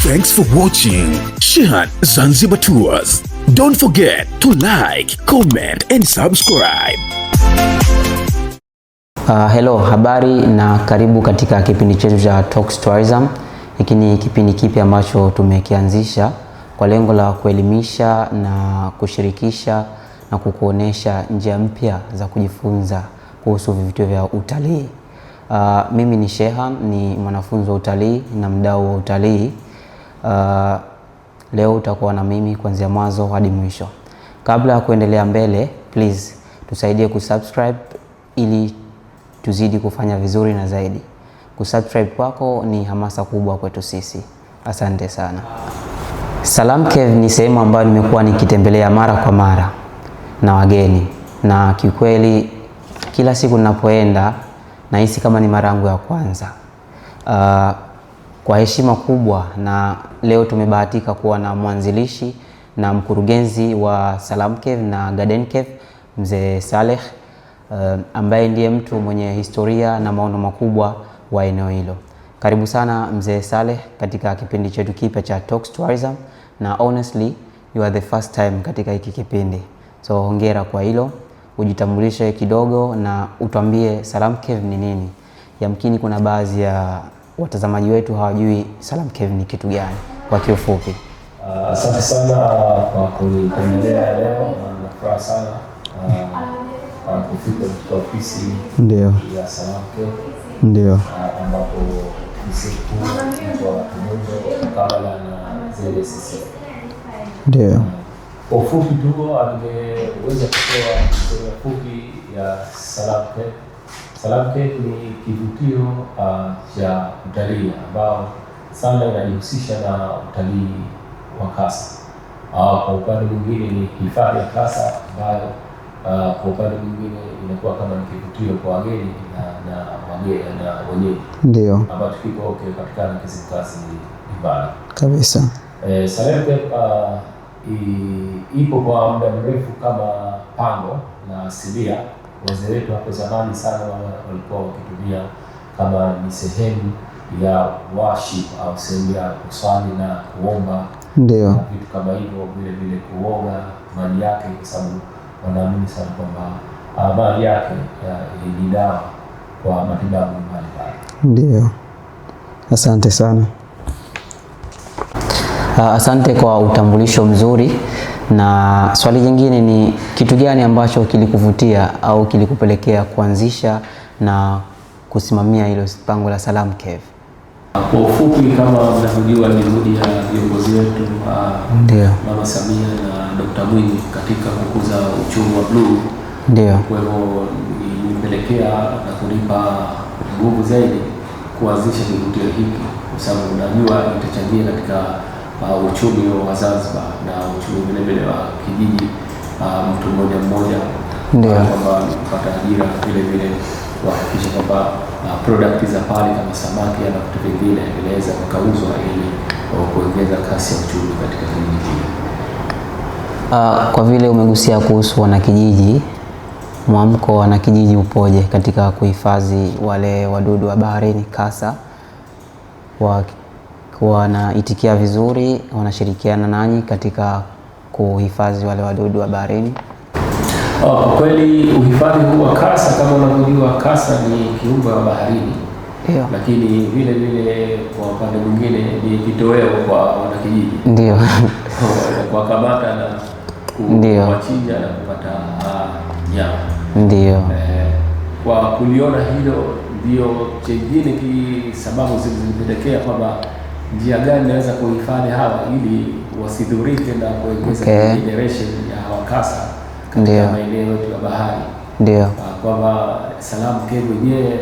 Thanks for watching Shehan Zanzibar Tours. Don't forget to like, comment and subscribe. Hello, habari na karibu katika kipindi chetu cha Talks Tourism. Hiki ni kipindi kipi ambacho tumekianzisha kwa lengo la kuelimisha na kushirikisha na kukuonesha njia mpya za kujifunza kuhusu vivutio vya utalii. Mimi ni Shehan, ni mwanafunzi wa utalii na mdau wa utalii. Leo utakuwa na mimi kuanzia mwanzo hadi mwisho. Kabla ya kuendelea mbele, please tusaidie kusubscribe ili tuzidi kufanya vizuri na zaidi. Kusubscribe kwako ni hamasa kubwa kwetu sisi. Asante sana. Salam Cave ni sehemu ambayo nimekuwa nikitembelea mara kwa mara na wageni, na kiukweli kila siku ninapoenda nahisi kama ni mara yangu ya kwanza. Kwa heshima kubwa, na leo tumebahatika kuwa na mwanzilishi na mkurugenzi wa Salam Cave na Garden Cave, Mzee Saleh, ambaye ndiye mtu mwenye historia na maono makubwa wa eneo hilo. Karibu sana Mzee Saleh katika kipindi chetu kipya cha Talks Tourism, na honestly you are the first time katika hiki kipindi. So hongera kwa hilo. Ujitambulishe kidogo na utuambie Salam Cave ni nini. Yamkini kuna baadhi ya watazamaji wetu hawajui Salam Cave ni kitu gani kwa kiufupi. Asante sana kwa kunitembelea leo, na furaha sana kufika katika ofisi ya Salam Cave. Ndio. Ambapo siku kwa pamoja kabla na ZSC. Ndio. Kwa ufupi tu nimeweza kutoa historia fupi ya Salam Cave. Salam Cave ni kivutio cha utalii ambao sana inajihusisha na utalii wa kasa. Kwa upande mwingine ni hifadhi ya kasa ambayo kwa upande mwingine inakuwa kama ni kivutio kwa wageni na wenyeji. Ndio. Ambapo kiko katika Kizimkazi Mbali. Kabisa. Salam Cave ipo kwa muda mrefu kama pango na asilia. Wazee wetu hapo zamani sana walikuwa wakitumia kama ni sehemu ya worship au sehemu ya kuswali na kuomba. Ndio. Vitu kama hivyo, vile kuoga maji yake, kwa sababu wanaamini sana kwamba maji yake ni dawa kwa matibabu mbalimbali. Ndio. Asante sana. Asante kwa utambulisho mzuri. Na swali jingine ni kitu gani ambacho kilikuvutia au kilikupelekea kuanzisha na kusimamia hilo pango la Salam Cave? Kwa ufupi, kama mnavyojua, ni juhudi ya viongozi wetu Mama Samia na Dr. Mwinyi katika kukuza uchumi wa bluu. Ndio. Kwa hivyo ilipelekea na kunipa nguvu zaidi kuanzisha kivutio hiki, kwa sababu najua itachangia katika uchumi wa Zanzibar na uchumi vile wa kijiji, mtu mmoja ndio, kwamba kupata ajira, vile kuhakikisha kwamba product za pale kama samaki na vitu vingine vinaweza kukauzwa ili kuongeza kasi ya uchumi katika kijiji hiki. Kwa vile umegusia kuhusu wanakijiji, mwamko wa wanakijiji upoje katika kuhifadhi wale wadudu wa baharini kasa? Wanaitikia vizuri, wanashirikiana nanyi katika kuhifadhi wale wadudu wa baharini? Kwa kweli uhifadhi huu wa kasa, kama unavyojua, kasa ni kiumbe wa baharini. Ndio. Lakini vile kwa upande mwingine ni kitoweo kwa wanakijiji. Ndio. Kwa kamata na kuwachinja na kupata nyama. Ndio. Kwa kuliona hilo ndio chengine sababu zilipelekea kwamba njia gani naweza kuhifadhi hawa ili wasidhurike na kuongeza generation ya hawa kasa katika maeneo yetu ya bahari. Ndio. Kwamba Salam Cave wenyewe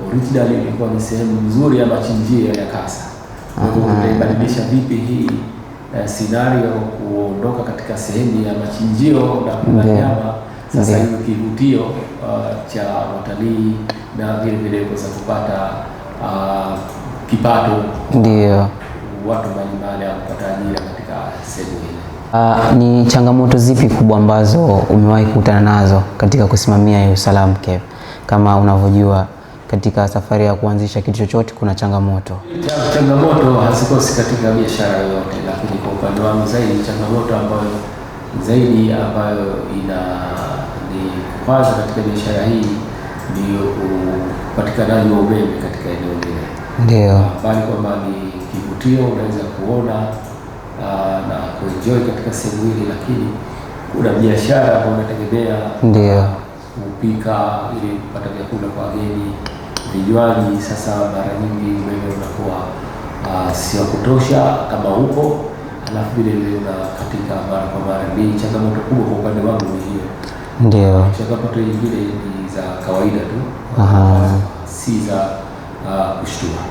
originally ilikuwa ni sehemu nzuri ya machinjio ya kasa. Kwa hivyo tunaibadilisha vipi hii scenario kuondoka katika sehemu ya machinjio na kula nyama, sasa hivi kivutio cha watalii na vile kuweza kupata kipato. Ndio. Watu mbalimbali kupata ajira katika sehemu hii. Ni changamoto zipi kubwa ambazo umewahi kukutana nazo katika kusimamia hiyo Salam Cave? Kama unavyojua katika safari ya kuanzisha kitu chochote kuna changamoto? Changamoto hazikosi katika biashara yoyote, lakini kwa upande wangu zaidi changamoto ambayo ni kwanza katika biashara hii ni upatikanaji wa umeme katika eneo lile. Ndio. Bali kwamba ni kivutio unaweza kuona na kuenjoy katika sehemu hili, lakini kuna biashara ambayo unategemea ndio kupika ili kupata vyakula kwa wageni, vinywaji. Sasa mara nyingi umeme unakuwa sio kutosha kama huko, alafu vile vile katika mara kwa mara. Ni changamoto kubwa kwa upande wangu ni hiyo. Ndio. Changamoto nyingine ni za kawaida tu, si za kushtua.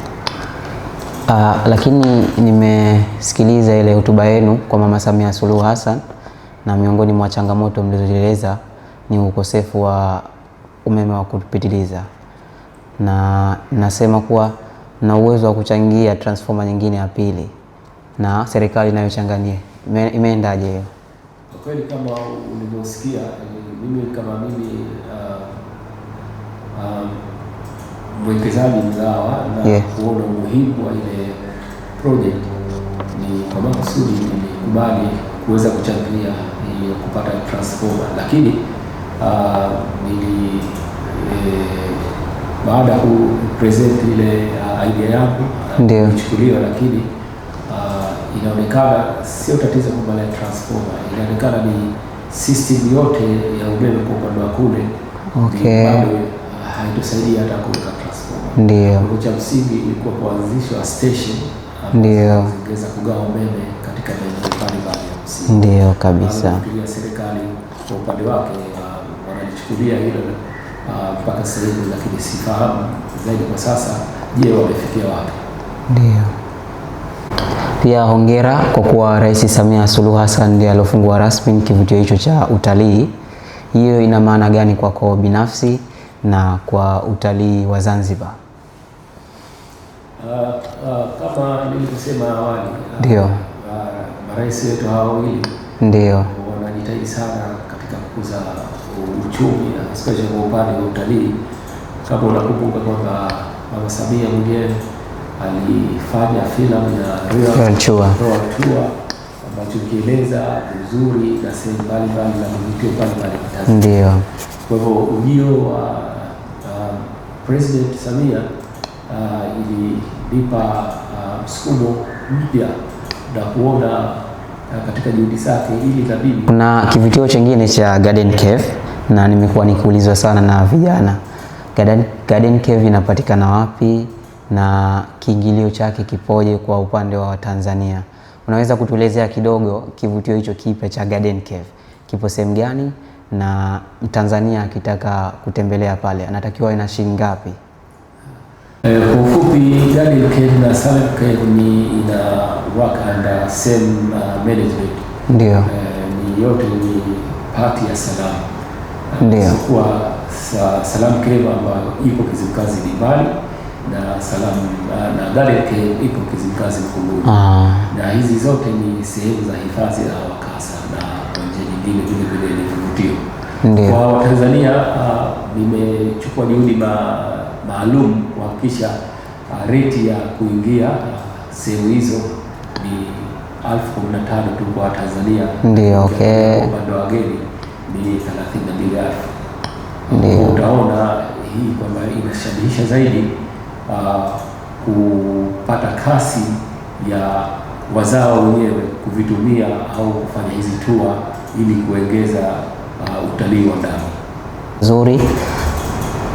Lakini nimesikiliza ile hotuba yenu kwa Mama Samia Suluhu Hassan, na miongoni mwa changamoto mlizoeleza ni ukosefu wa umeme wa kupitiliza, na nasema kuwa na uwezo wa kuchangia transformer nyingine ya pili na serikali inayochangania. Imeendaje hiyo? Kwa kweli kama ulivyosikia, mimi mwekezaji mzawa na kuona umuhimu wa ile project, ni kwa makusudi nilikubali kuweza kuchangia ili kupata transformer, lakini baada ya kupresent ile idea yangu kuchukuliwa, lakini inaonekana sio tatizo kwamba la transformer, inaonekana ni system yote ya umeme kwa upande wa kule bado haitusaidia hata kuweka transformer. Ndio. Kwa cha msingi ilikuwa kuanzishwa station ndio ingeweza kugawa umeme katika maeneo mbalimbali ya msingi. Ndio kabisa. Kwa serikali kwa upande wake wanalichukulia hilo mpaka sasa hivi, lakini sifahamu zaidi kwa sasa, je, wamefikia wapi? Ndio. Pia hongera kwa kuwa Rais Samia Suluhu Hassan ndiye alofungua rasmi kivutio hicho cha utalii. Hiyo ina maana gani kwako binafsi na kwa utalii wa Zanzibar? Kama nilivyosema awali, ndio marais wetu hawa wawili ndio wanajitahidi sana katika kukuza uchumi, especially kwa upande wa utalii. Kama unakumbuka kwamba Mama Samia mwenyewe alifanya filamu ya Royal Tour ambacho kieleza uzuri na sehemu mbalimbali na mavutio mbalimbali. Ndio. Kwa hivyo ujio wa President Samia ilinipa msukumo mpya na kuona katika juhudi zake ili kabili. Kuna kivutio chingine cha Garden Cave, na nimekuwa nikiulizwa sana na vijana, Garden Cave inapatikana wapi na kiingilio chake kipoje kwa upande wa Tanzania? Unaweza kutuelezea kidogo kivutio hicho kipya cha Garden Cave kipo sehemu gani, na Mtanzania akitaka kutembelea pale anatakiwa ina shilingi ngapi? Kwa ufupi, Garden Cave na Salam Cave ina work under same management. Ndio. Ni yote ni party ya Salam. Ndio. Kwa Salam Cave ambayo ipo Kizimkazi Limbali na Salam na Garden Cave ipo Kizimkazi Mkunguni. Na hizi zote ni sehemu za hifadhi ya Wakasa na nje nyingine vile ni vivutio. Kwa Watanzania nimechukua juhudi maalum kuhakikisha rate ya kuingia sehemu hizo ni 15,000 tu kwa Tanzania. Ndio, okay. Kwa upande wa wageni ni 32,000. Ndio. Utaona hii kwamba inashabihisha zaidi kupata kasi ya wazao wenyewe kuvitumia au kufanya hizi tour ili kuongeza utalii wa ndani. Nzuri.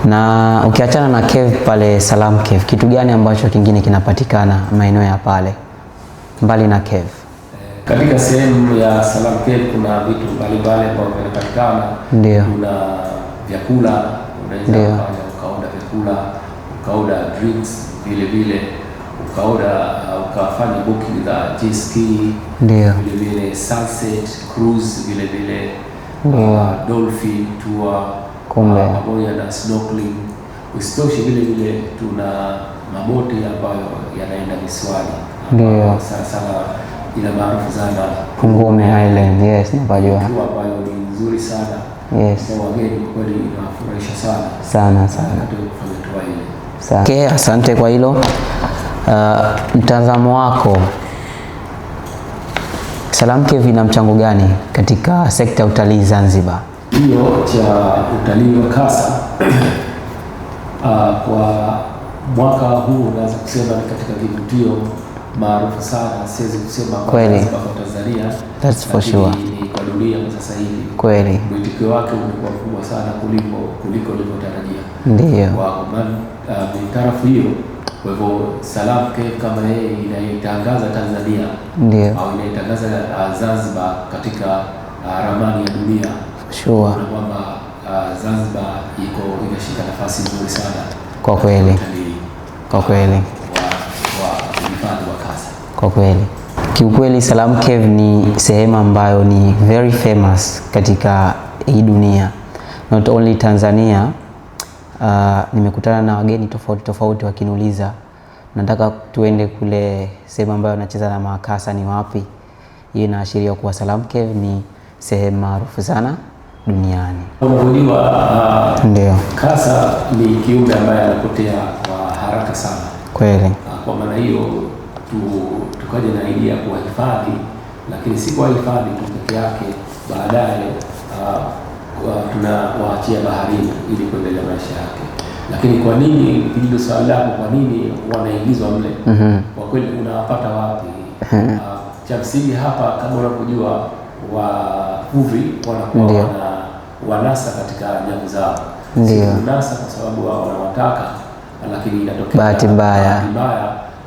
Na ukiachana na cave pale Salam Cave, kitu gani ambacho kingine kinapatikana maeneo ya pale mbali na cave? Katika sehemu ya Salam Cave kuna vitu mbalimbali ambavyo vinapatikana. Ndio. Kuna vyakula, unaweza ukaoda vyakula, ukaoda drinks, vile ukafanya booking za jet ski, vile sunset cruise, vile dolphin tour pamoja na snorkeling. Usitoshe vile tuna maboti ambayo yanaenda visiwani. Ndio. Sana ila maarufu sana Pungome Island. Yes, napajua. Ambayo ni nzuri sana. Yes. Kwa wageni kweli inafurahisha sana. Sana. Kufanya tour ile. Okay, asante kwa hilo. Mtazamo wako, Salam Cave ina mchango gani katika sekta ya utalii Zanzibar? Hiyo cha utalii wa kasa kwa mwaka huu naweza kusema ni katika vivutio maarufu sana. Siwezi kusema kwa Tanzania, that's for sure, ni kwa dunia kwa sasa hivi. Kweli mwitikio wake umekuwa mkubwa sana kuliko ulivyotarajia. Ndio kwa tarafu hiyo. Kwa hivyo Salam Cave kama yeye inaitangaza Tanzania au inaitangaza Zanzibar katika ramani ya dunia, sure, na kwamba Zanzibar inashika nafasi nzuri sana kwa kweli, kwa kweli wa uhifadhi wa kasa. Kwa kweli kiukweli, Salam Cave ni sehemu ambayo ni very famous katika hii dunia, not only Tanzania. Nimekutana na wageni tofauti wakiniuliza nataka tuende kule sehemu ambayo anacheza na makasa ni wapi. Hiyo inaashiria kuwa Salam Cave ni sehemu maarufu sana duniani. Unajua, ndio kasa ni kiumbe ambaye anapotea kwa haraka sana. Kweli. Kwa maana hiyo tukaja na idea kuwahifadhi, lakini si kuwahifadhi tu peke yake, baadaye tunawaachia baharini ili kuendelea maisha yake. Lakini kwa nini, hilo swali lako, kwa nini wanaingizwa mle? Kwa kweli unawapata wapi? Cha msingi hapa, kama unavyojua, wavuvi wanakuwa wanasa katika nyavu zao. Ndio. Wanasa kwa sababu wao wanawataka, lakini inatokea bahati mbaya.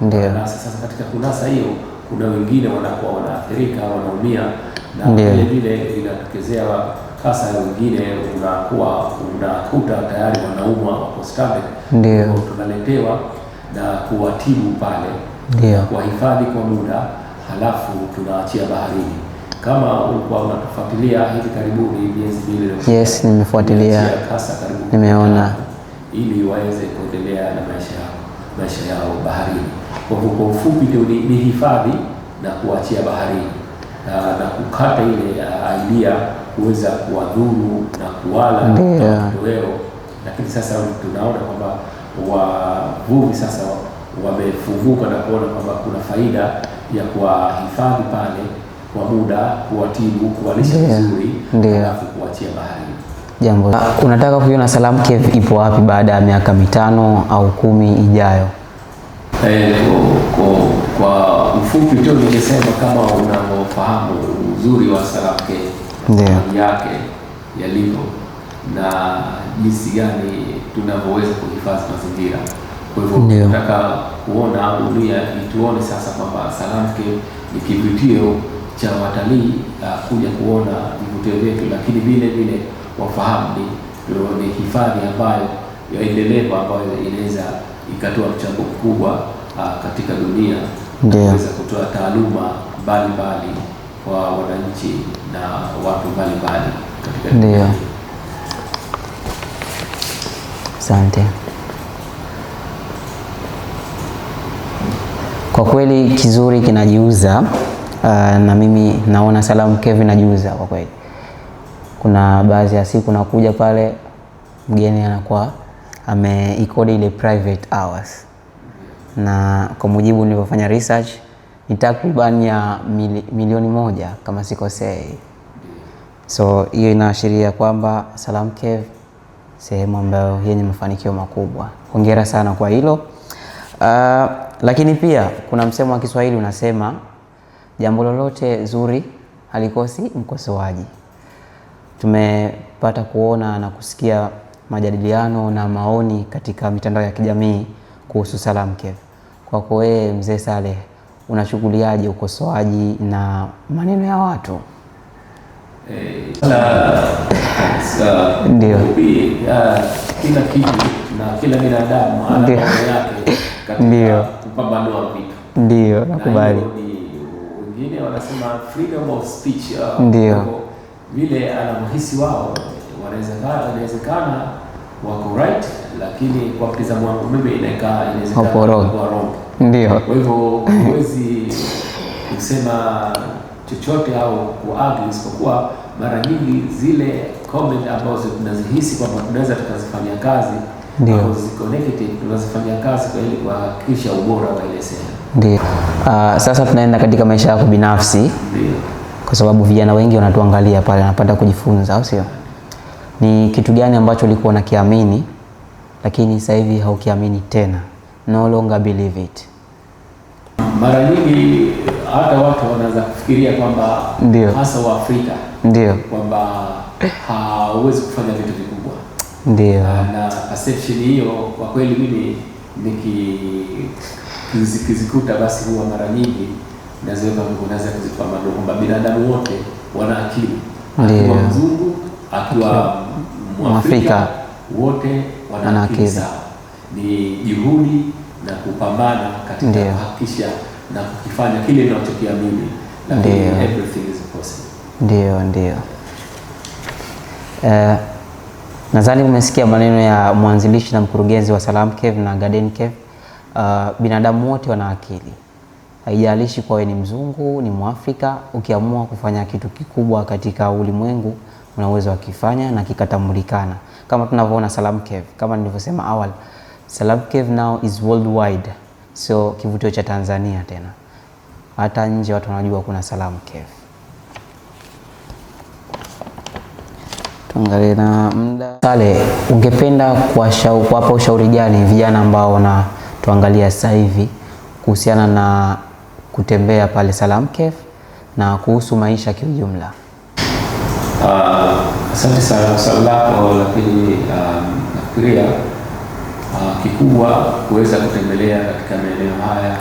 Ndio. Sasa katika kunasa hiyo, kuna wengine wanakuwa wanaathirika, wanaumia, na vile vile inatokezea kasa wengine unakuta tayari wanaumwa, wako stranded. Ndio. Tunaletewa na kuwatibu pale, kuwahifadhi kwa muda, halafu tunaachia baharini. Kama ulikuwa unatufuatilia hivi karibuni, miezi miwili. Yes, nimefuatilia. Kasa karibu, nimeona, ili waweze kuendelea na maisha yao baharini. Kwa ufupi ni hifadhi na kuachia baharini, na kukata ile idea kuweza kuwadhuru na kuwala kitoweo. Lakini sasa tunaona kwamba wavuvi sasa wamefuvuka na kuona kwamba kuna faida ya kuwahifadhi pale kwa muda, kuwatibu, kuwalisha vizuri, alafu kuachia baharini. Jambo, unataka kuiona Salam Cave ipo wapi baada ya miaka 5 au 10 ijayo? Kwa ufupi tu ningesema, kama unavyofahamu uzuri wa Salam Cave yake yalivyo na jinsi gani tunavyoweza kuhifadhi mazingira. Kwa hivyo tunataka kuona dunia ituone sasa kwamba Salam Cave ni kivutio cha watalii kuja kuona vivutio vyetu, lakini vile vile wafahamu ni hifadhi ambayo endelevu, ambayo inaweza ikatoa mchango mkubwa katika dunia, kuweza kutoa taaluma mbalimbali kwa wananchi na watu mbalimbali katika dunia. Asante. Kwa kweli kizuri kinajiuza, na mimi naona Salam Cave inajiuza kwa kweli. Kuna baadhi ya siku nakuja pale, mgeni anakuwa ameikodi ile private hours, na kwa mujibu nilivyofanya research ni takriban ya milioni 1 kama sikosei. So hiyo inaashiria kwamba Salam Cave sehemu ambayo yenye mafanikio makubwa. Hongera sana kwa hilo. Lakini pia kuna msemo wa Kiswahili unasema jambo lolote zuri halikosi mkosoaji. Tumepata kuona na kusikia majadiliano na maoni katika mitandao ya kijamii kuhusu Salam Cave. Kwako wewe Mzee Saleh, unachukuliaje ukosoaji na maneno ya watu? Ndio. Kila kitu na kila binadamu ana mambo yake katika kupambanua vitu. Ndio, nakubali. Wengine wanasema freedom of speech. Ndio. Vile anahisi wao, inawezekana wako right, lakini kwa mtazamo wangu mimi inawezekana kwa wrong. Ndio. Kwa hivyo huwezi kusema chochote au kuargue, isipokuwa mara nyingi zile comment ambazo tunazihisi kwamba tunaweza tukazifanyia kazi Ndio. ziko negative tunazifanyia kazi kwa ili kuhakikisha ubora wa ile sehemu. Ndio. Sasa tunaenda katika maisha yako binafsi. Ndio. Kwa sababu vijana wengi wanatuangalia pale, wanapata kujifunza, au sio? Ni kitu gani ambacho ulikuwa unakiamini lakini sasa hivi haukiamini tena? No longer believe it. Mara nyingi hata watu wanaanza kufikiria kwamba hasa wa Afrika kwamba hawezi kufanya vitu vikubwa. Ndio. Na perception hiyo kwa kweli mimi nikizikuta basi huwa mara nyingi naweza kuzipambanua kwamba binadamu wote wana akili. Akiwa mzungu, akiwa Mwafrika, wote wana akili sawa. Ni juhudi na kupambana katika kuhakikisha na kukifanya kile ninachokiamini, lakini everything is possible. Ndio. Nadhani umesikia maneno ya mwanzilishi na mkurugenzi wa Salam Cave na Garden Cave. Binadamu wote wana akili. Haijalishi kwa wewe ni mzungu, ni Mwafrika, ukiamua kufanya kitu kikubwa katika ulimwengu una uwezo wa kifanya na kikatambulikana. Kama tunavyoona Salam Cave, kama nilivyosema awali, Salam Cave now is worldwide. So kivutio cha Tanzania tena. Hata nje watu wanajua kuna Salam Cave. Tuangalie na muda. Sale, ungependa kuwapa ushauri gani vijana ambao wanatuangalia sasa hivi kuhusiana na kutembea pale Salam Cave na kuhusu maisha kiujumla? Asante sana swali lako, lakini nafikiria kikubwa kuweza kutembelea katika maeneo haya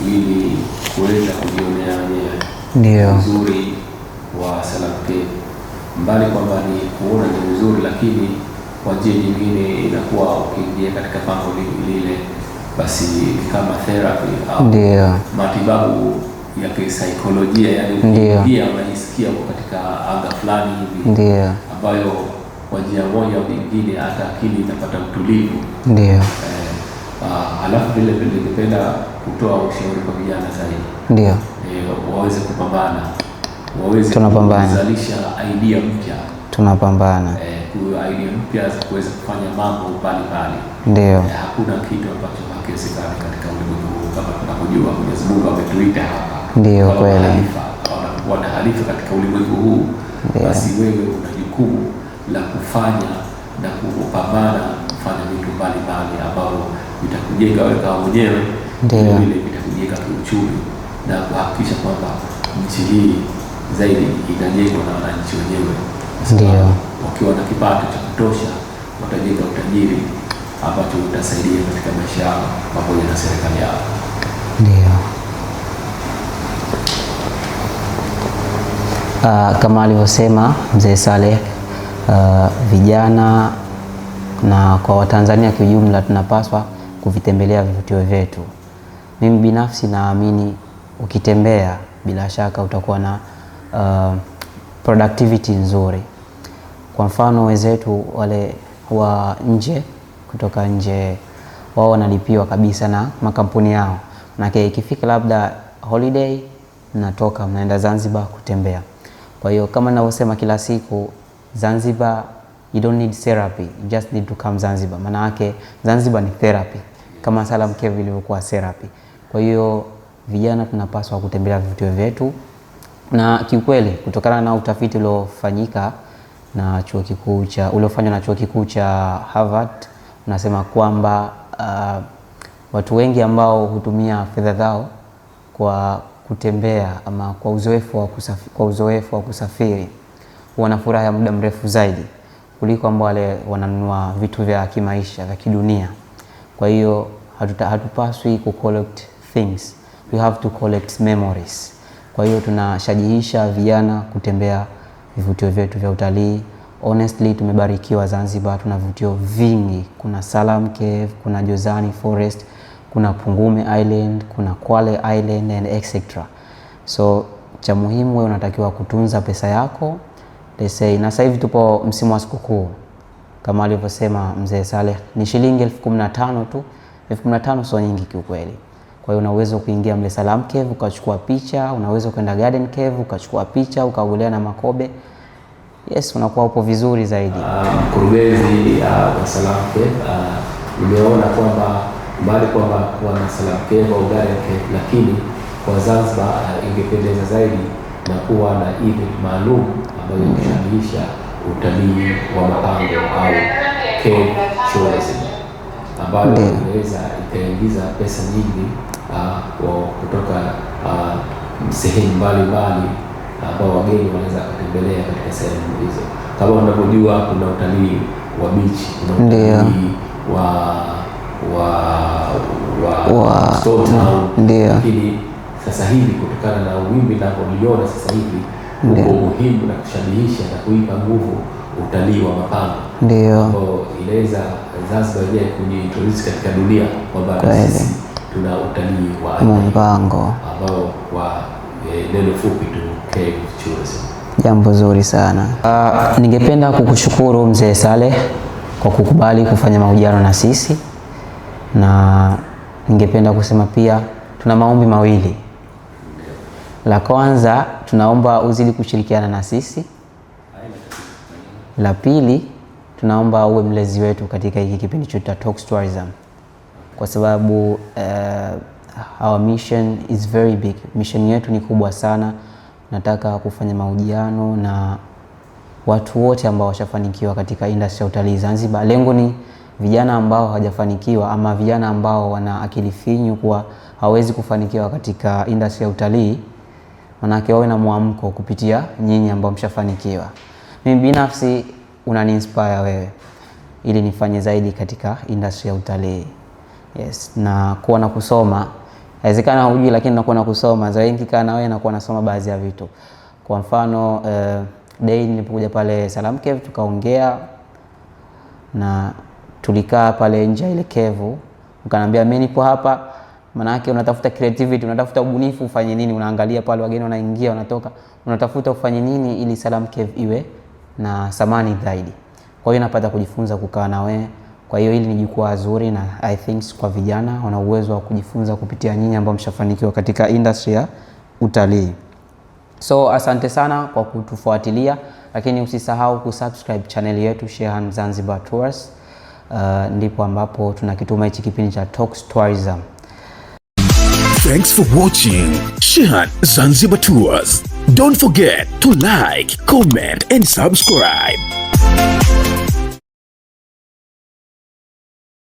ili kuweza kujionea wenyewe uzuri wa Salam Cave. Mbali kwamba ni kuona ni uzuri, lakini kwa njia nyingine inakuwa ukiingia katika pango lile basi kama therapy au matibabu ya kisaikolojia, yani pia unajisikia katika anga fulani hivi ambayo kwa njia moja au nyingine hata akili inapata utulivu. Alafu vile ningependa kutoa ushauri kwa vijana zaidi. Waweze kupambana. Waweze kuzalisha idea mpya. Idea mpya za kuweza kufanya mambo mbalimbali. Hakuna kitu ambacho hakiwezekani katika ulimwengu huu, kama tunapojua Mwenyezi Mungu ametuita hapa. Wanahalifa katika ulimwengu huu. Basi wewe una jukumu la kufanya na kupambana kufanya vitu mbalimbali ambavyo vitakujenga wewe kama mwenyewe, vile vitakujenga kiuchumi na kuhakikisha kwamba nchi hii zaidi inajengwa na wananchi wenyewe. Wakiwa na kipato cha kutosha watajenga utajiri ambacho utasaidia katika maisha yao pamoja na serikali yao. Kama alivyosema Mzee Saleh, vijana na kwa Watanzania kwa ujumla tunapaswa kuvitembelea vivutio vyetu. Mimi binafsi naamini ukitembea bila shaka utakuwa na productivity nzuri. Kwa mfano wenzetu wale wa nje, kutoka nje, wao wanalipiwa kabisa na makampuni yao. Na ikifika labda holiday mnatoka mnaenda Zanzibar kutembea. Kwa hiyo kama ninavyosema kila siku, Zanzibar, you don't need therapy, you just need to come Zanzibar. Maana yake Zanzibar ni therapy kama Salam Cave ilivyokuwa therapy. Kwa hiyo vijana tunapaswa kutembelea vivutio vyetu, na kiukweli kutokana na utafiti uliofanyika na uliofanywa na chuo kikuu cha Harvard unasema kwamba watu wengi ambao hutumia fedha zao kwa kutembea ama kwa uzoefu wa kusafiri wana furaha ya muda mrefu zaidi kuliko ambao wale wananunua vitu vya kimaisha vya kidunia. Kwa hiyo hatupaswi ku collect things, we have to collect memories. Kwa hiyo tunashajihisha vijana kutembea vivutio vyetu vya utalii. Honestly tumebarikiwa Zanzibar, tuna vivutio vingi. Kuna Salam Cave, kuna Jozani Forest, kuna Pungume Island, kuna Kwale Island and etc. So cha muhimu wewe unatakiwa kutunza pesa yako. Let's say na sasa hivi tupo msimu wa sikukuu. Kama alivyosema Mzee Saleh, ni shilingi 15,000 tu. 15,000 sio nyingi kiukweli. Kwa hiyo una uwezo kuingia mle Salam Cave ukachukua picha, unaweza kwenda Garden Cave ukachukua picha, ukaogelea na makobe. Yes, unakuwa upo vizuri zaidi. Mkurugenzi wa Salam Cave, nimeona kwamba mbali kwamba kuwa na Salam Cave au Garden Cave, lakini kwa Zanzibar ingependeza zaidi na kuwa na event maalum ambayo inashughulisha utalii wa mapango au cave tourism, ambayo inaweza ikaingiza pesa nyingi kutoka sehemu mbalimbali ambao wageni wanaweza kutembelea katika sehemu hizo. Kama unavyojua kuna utalii wa beach, kuna utalii wa Stone Town, lakini sasa hivi kutokana na wimbi linaloliona sasa hivi uko muhimu na kushabihisha na kuipa nguvu utalii wa mapango, ambao inaweza Zanzibar yenyewe kujiintroduce katika dunia kwamba sisi tuna utalii wa mapango ambao kwa neno fupi tu cave tourism. Jambo zuri sana. Ningependa kukushukuru Mzee Saleh kwa kukubali kufanya mahojiano na sisi, na ningependa kusema pia tuna maombi mawili. La kwanza, tunaomba uzidi kushirikiana na sisi. La pili, tunaomba uwe mlezi wetu katika hiki kipindi cha Talks Tourism, kwa sababu our mission is very big. Mission yetu ni kubwa sana. Nataka kufanya mahojiano na watu wote ambao washafanikiwa katika industry ya utalii Zanzibar. Lengo ni vijana ambao hawajafanikiwa ama vijana ambao wana akili finyu kuwa hawezi kufanikiwa katika industry ya utalii, manake wawe na mwamko kupitia nyinyi ambao mshafanikiwa. Mimi binafsi unani inspire wewe ili nifanye zaidi katika industry ya utalii. Yes, na kuwa na kusoma. Inawezekana hujui, lakini nakuwa na kusoma. Zaidi nikikaa na wewe nakuwa nasoma baadhi ya vitu. Kwa mfano day nilipokuja pale Salam Cave tukaongea na tulikaa pale nje ile cave, ukaniambia mimi nipo hapa, maana yake unatafuta creativity, unatafuta ubunifu, ufanye nini? Unaangalia pale wageni wanaingia wanatoka, unatafuta ufanye nini ili Salam Cave iwe na thamani zaidi. Kwa hiyo napata kujifunza kukaa na wewe. Kwa hiyo hili ni jukwaa zuri, na I think kwa vijana wana uwezo wa kujifunza kupitia nyinyi ambao mshafanikiwa katika industry ya utalii. So asante sana kwa kutufuatilia, lakini usisahau kusubscribe channel yetu Shehan Zanzibar Tours. Ndipo ambapo tunakituma hichi kipindi cha Talks Tourism. Thanks for watching Shehan Zanzibar Tours. Don't forget to like, comment and subscribe.